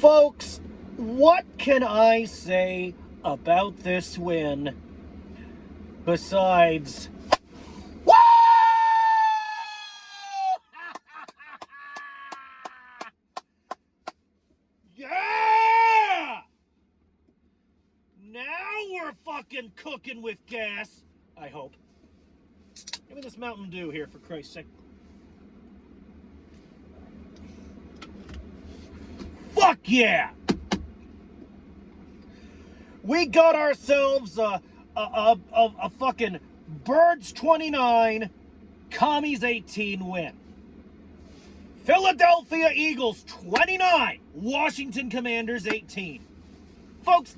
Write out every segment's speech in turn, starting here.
Folks, what can I say about this win besides... Woo! Yeah! Now we're fucking cooking with gas, I hope. Give me this Mountain Dew here, for Christ's sake. Fuck yeah! We got ourselves a fucking Birds 29, Commies 18 win. Philadelphia Eagles 29, Washington Commanders 18. Folks,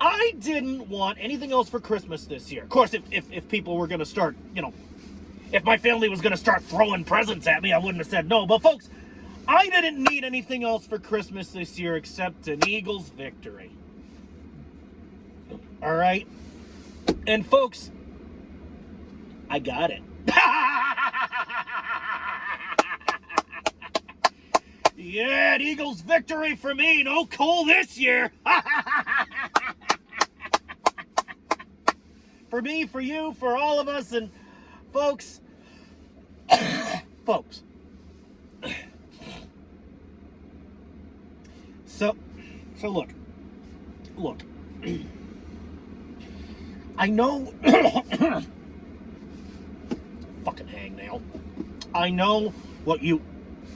I didn't want anything else for Christmas this year. Of course, if people were going to start, if my family was going to start throwing presents at me, I wouldn't have said no. But folks, I didn't need anything else for Christmas this year except an Eagles victory. All right? And folks, I got it. Yeah, an Eagles victory for me. No Cole this year. For me, for you, for all of us, and folks, So look, I know, fucking hangnail, I know what you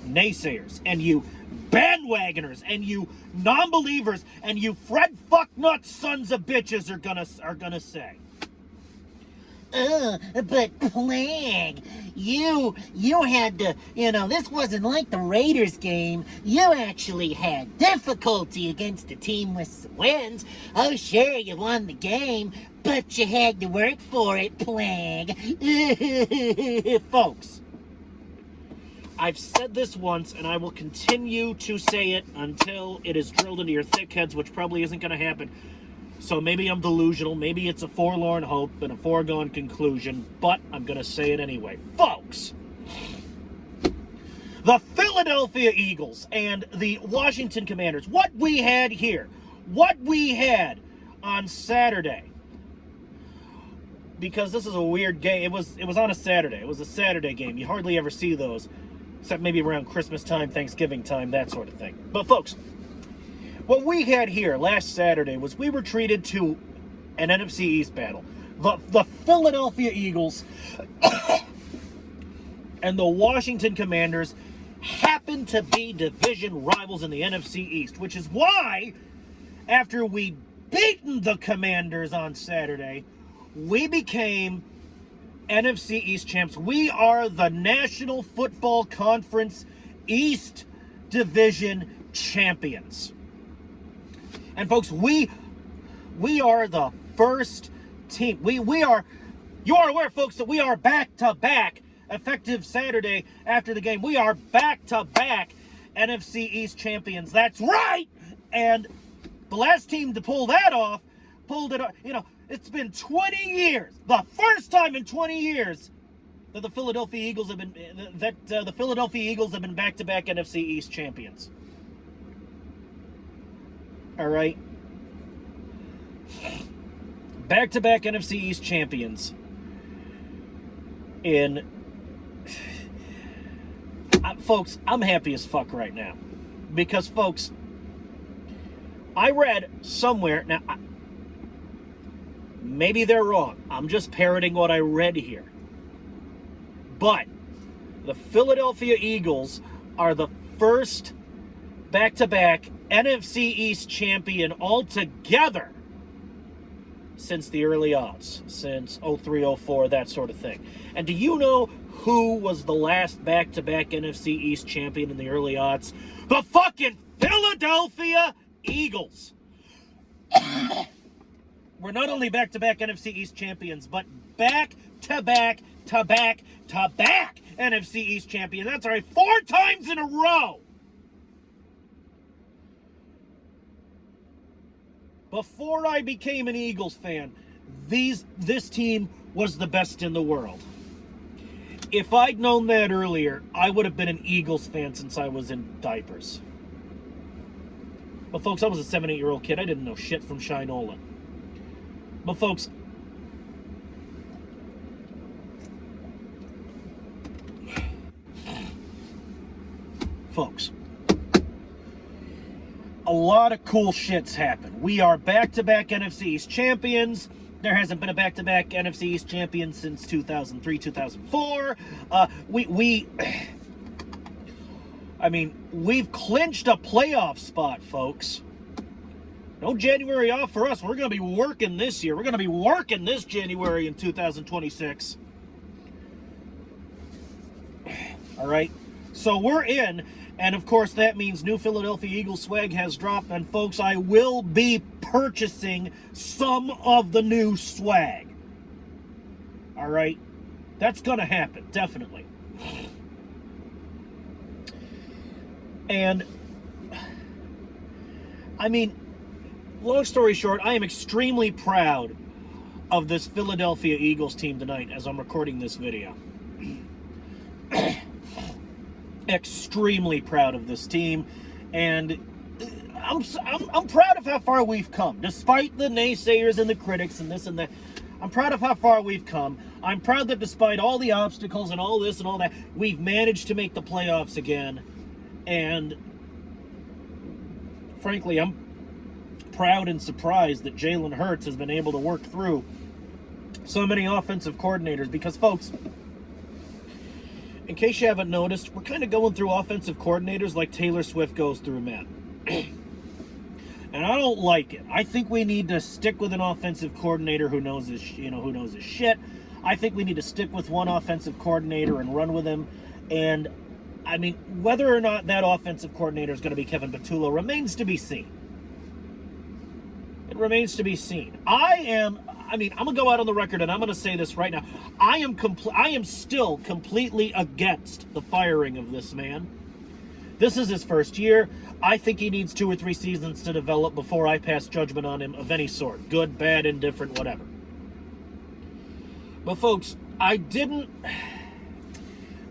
naysayers and you bandwagoners and you non-believers and you Fred fucknut sons of bitches are gonna say. But Plague, you had to, this wasn't like the Raiders game. You actually had difficulty against a team with some wins. Oh, sure, you won the game, but you had to work for it, Plague. Folks, I've said this once, and I will continue to say it until it is drilled into your thick heads, which probably isn't going to happen. So maybe I'm delusional, maybe it's a forlorn hope and a foregone conclusion, but I'm going to say it anyway. Folks, the Philadelphia Eagles and the Washington Commanders, what we had on Saturday, because this is a weird game. It was on a Saturday. It was a Saturday game. You hardly ever see those, except maybe around Christmas time, Thanksgiving time, that sort of thing. But folks, what we had here last Saturday was we were treated to an NFC East battle. The Philadelphia Eagles and the Washington Commanders happen to be division rivals in the NFC East, which is why, after we beaten the Commanders on Saturday, we became NFC East champs. We are the National Football Conference East Division champions. And folks, we are the first team. You are aware, folks, that we are back-to-back, effective Saturday after the game. We are back-to-back NFC East champions. That's right! And the last team to pull that off, pulled it off. It's been 20 years, the first time in 20 years that the Philadelphia Eagles have been back-to-back NFC East champions. All right. Back-to-back NFC East champions. Folks, I'm happy as fuck right now. Because, folks, I read somewhere, now, maybe they're wrong. I'm just parroting what I read here. But the Philadelphia Eagles are the first back-to-back NFC East champion altogether since the early odds, since 03, 04, that sort of thing. And do you know who was the last back-to-back NFC East champion in the early odds? The fucking Philadelphia Eagles. We're not only back-to-back NFC East champions, but back-to-back NFC East champions. That's right, 4 times in a row. Before I became an Eagles fan, this team was the best in the world. If I'd known that earlier, I would have been an Eagles fan since I was in diapers. But folks, I was a 7, 8-year-old kid. I didn't know shit from Shinola. But folks, a lot of cool shits happen. We are back-to-back NFC East champions. There hasn't been a back-to-back NFC East champion since 2003, 2004. I mean, we've clinched a playoff spot, folks. No January off for us. We're going to be working this year. We're going to be working this January in 2026. All right? So we're in, and of course that means new Philadelphia Eagles swag has dropped, and folks, I will be purchasing some of the new swag. All right? That's going to happen, definitely. And, I mean, long story short, I am extremely proud of this Philadelphia Eagles team tonight as I'm recording this video. Extremely proud of this team, and I'm proud of how far we've come, despite the naysayers and the critics and this and that. I'm proud of how far we've come. I'm proud that despite all the obstacles and all this and all that, we've managed to make the playoffs again. And frankly, I'm proud and surprised that Jalen Hurts has been able to work through so many offensive coordinators, because folks, in case you haven't noticed, we're kind of going through offensive coordinators like Taylor Swift goes through men. And I don't like it. I think we need to stick with an offensive coordinator who knows his, who knows his shit. I think we need to stick with one offensive coordinator and run with him. And I mean, whether or not that offensive coordinator is going to be Kevin Patullo remains to be seen. It remains to be seen. I'm going to go out on the record and I'm going to say this right now. I am still completely against the firing of this man. This is his first year. I think he needs 2 or 3 seasons to develop before I pass judgment on him of any sort. Good, bad, indifferent, whatever. But folks,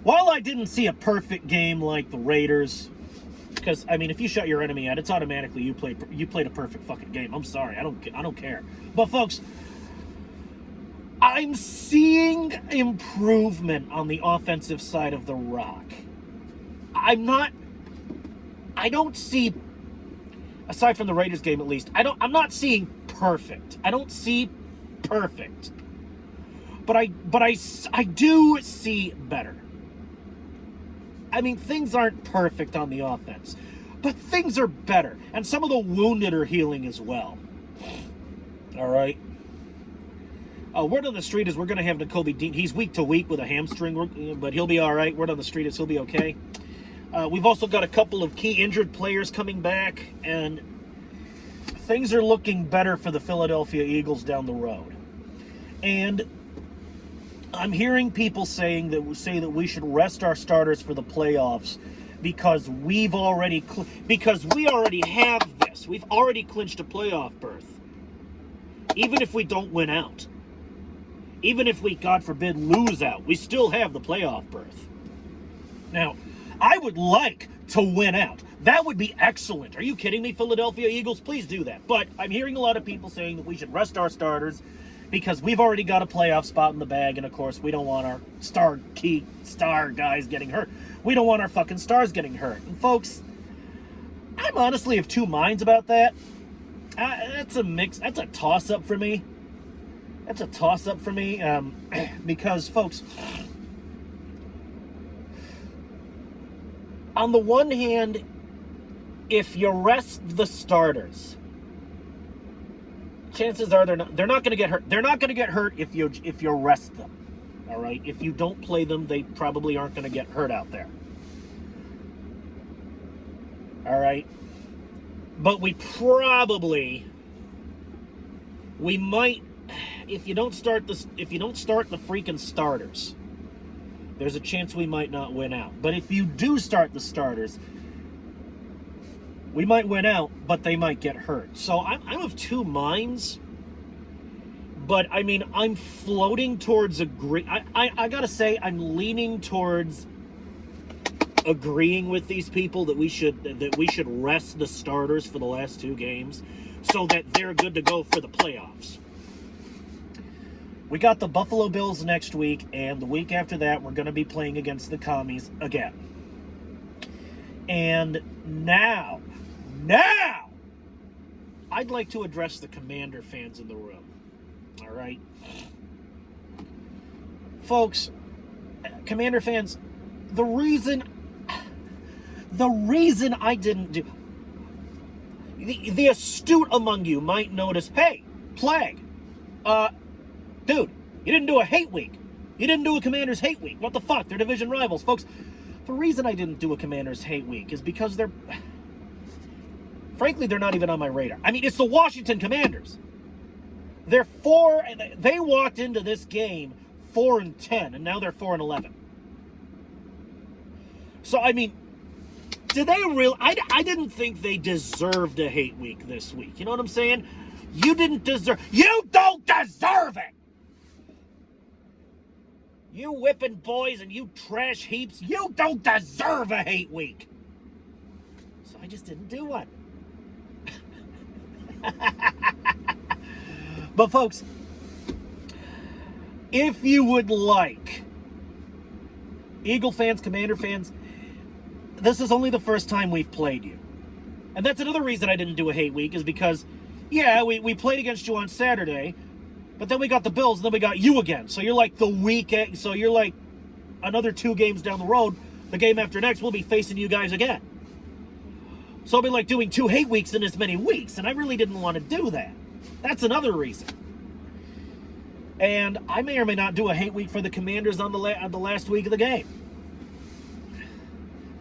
while I didn't see a perfect game like the Raiders, because I mean, if you shut your enemy out, it's automatically you played a perfect fucking game. I'm sorry, I don't care. But folks, I'm seeing improvement on the offensive side of the rock. I don't see, aside from the Raiders game at least, I'm not seeing perfect. I don't see perfect. But I do see better. I mean, things aren't perfect on the offense, but things are better. And some of the wounded are healing as well. All right. Word on the street is we're going to have Nakobe Dean. He's week to week with a hamstring, but he'll be all right. Word on the street is he'll be okay. We've also got a couple of key injured players coming back, and things are looking better for the Philadelphia Eagles down the road. And I'm hearing people say that we should rest our starters for the playoffs because we already have this. We've already clinched a playoff berth. Even if we don't win out. Even if we, God forbid, lose out, we still have the playoff berth. Now, I would like to win out. That would be excellent. Are you kidding me, Philadelphia Eagles? Please do that. But I'm hearing a lot of people saying that we should rest our starters because we've already got a playoff spot in the bag, and of course, we don't want our star guys getting hurt. We don't want our fucking stars getting hurt. And folks, I'm honestly of 2 minds about that. That's a mix. That's a toss-up for me. Because, folks, on the one hand, if you rest the starters, chances are they're not going to get hurt. They're not going to get hurt if you rest them. All right? If you don't play them, they probably aren't going to get hurt out there. All right? But we might, if you don't start the freaking starters, there's a chance we might not win out. But if you do start the starters, we might win out, but they might get hurt. So I'm of 2 minds. But, I mean, I'm floating towards I gotta say, I'm leaning towards agreeing with these people that we should rest the starters for the last 2 games so that they're good to go for the playoffs. We got the Buffalo Bills next week, and the week after that, we're going to be playing against the Commies again. And now, I'd like to address the Commander fans in the room. All right? Folks, Commander fans, the reason I didn't do... The astute among you might notice, hey, Plague, dude, you didn't do a hate week. You didn't do a Commanders hate week. What the fuck? They're division rivals. Folks, the reason I didn't do a Commanders hate week is because frankly, they're not even on my radar. I mean, it's the Washington Commanders. They walked into this game 4-10, and now they're 4-11. So, I mean, did they really... I didn't think they deserved a hate week this week. You know what I'm saying? You don't deserve it! You whipping boys and you trash heaps, you don't deserve a hate week. So I just didn't do one. But folks, if you would like, Eagle fans, Commander fans, this is only the first time we've played you. And that's another reason I didn't do a hate week, is because, yeah, we played against you on Saturday, but then we got the Bills, and then we got you again. So you're like so you're like another 2 games down the road. The game after next, we'll be facing you guys again. So it'll be like doing 2 hate weeks in as many weeks, and I really didn't want to do that. That's another reason. And I may or may not do a hate week for the Commanders on the last week of the game.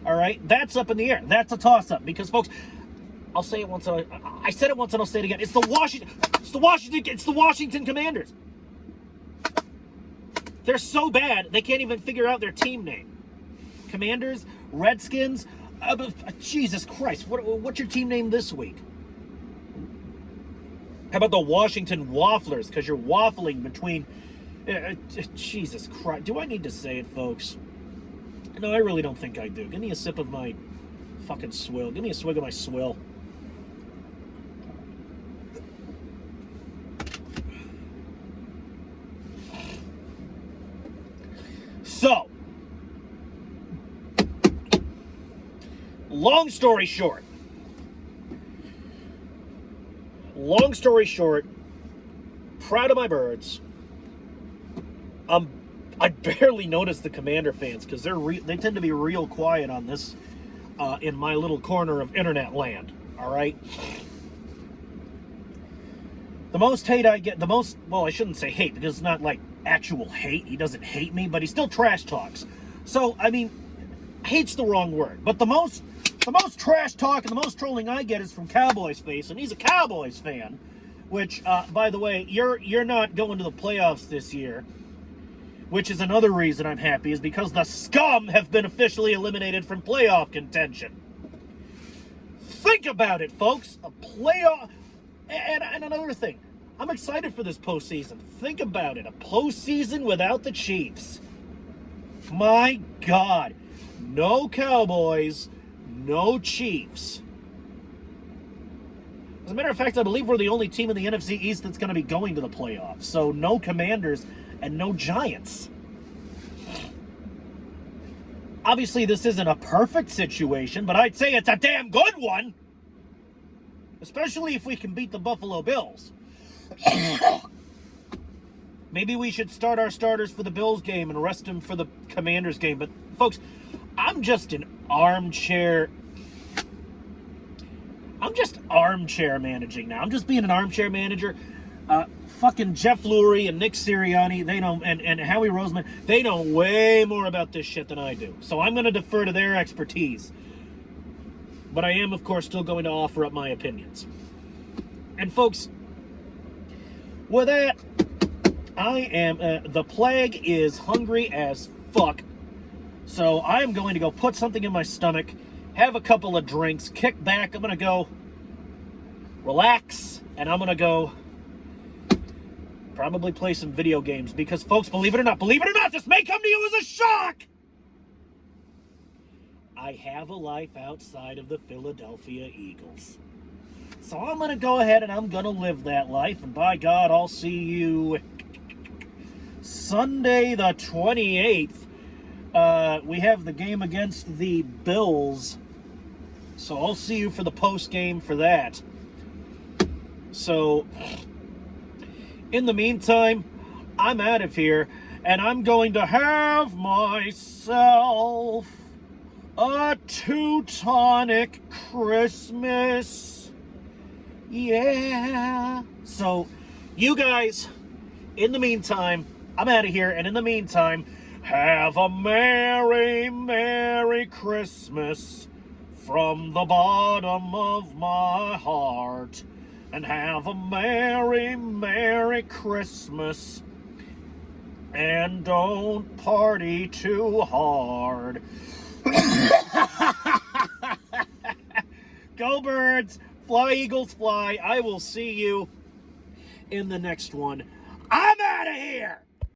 All right? That's up in the air. That's a toss-up, because, folks, I'll say it once. I said it once, and I'll say it again. It's the Washington Commanders. They're so bad they can't even figure out their team name. Commanders, Redskins. Jesus Christ! What's your team name this week? How about the Washington Wafflers? Because you're waffling between. Jesus Christ! Do I need to say it, folks? No, I really don't think I do. Give me a sip of my fucking swill. Give me a swig of my swill. So, long story short, proud of my birds. I barely notice the Commander fans because they tend to be real quiet on this in my little corner of internet land. All right. The most hate I get, well, I shouldn't say hate because it's not like actual hate. He doesn't hate me, but he still trash talks. So, I mean, hate's the wrong word. But the most trash talk and the most trolling I get is from Cowboys Face, and he's a Cowboys fan. Which, by the way, you're not going to the playoffs this year. Which is another reason I'm happy, is because the scum have been officially eliminated from playoff contention. Think about it, folks. A playoff... And another thing, I'm excited for this postseason. Think about it. A postseason without the Chiefs. My God. No Cowboys, no Chiefs. As a matter of fact, I believe we're the only team in the NFC East that's going to be going to the playoffs. So no Commanders and no Giants. Obviously, this isn't a perfect situation, but I'd say it's a damn good one. Especially if we can beat the Buffalo Bills. Maybe we should start our starters for the Bills game and rest them for the Commanders game. But, folks, I'm just armchair managing now. I'm just being an armchair manager. Fucking Jeff Lurie and Nick Sirianni, they know, and Howie Roseman, they know way more about this shit than I do. So I'm going to defer to their expertise. But I am, of course, still going to offer up my opinions. And, folks, with that, I am... the plague is hungry as fuck. So I'm going to go put something in my stomach, have a couple of drinks, kick back. I'm going to go relax, and I'm going to go probably play some video games. Because, folks, believe it or not, this may come to you as a shock! I have a life outside of the Philadelphia Eagles. So I'm going to go ahead and I'm going to live that life. And by God, I'll see you Sunday the 28th. We have the game against the Bills. So I'll see you for the post game for that. So in the meantime, I'm out of here. And I'm going to have myself a Teutonic Christmas. Yeah. So, you guys, in the meantime, I'm out of here. And in the meantime, have a Merry, Merry Christmas from the bottom of my heart. And have a Merry, Merry Christmas. And don't party too hard. Go Birds! Fly Eagles fly! I will see you in the next one. I'm out of here!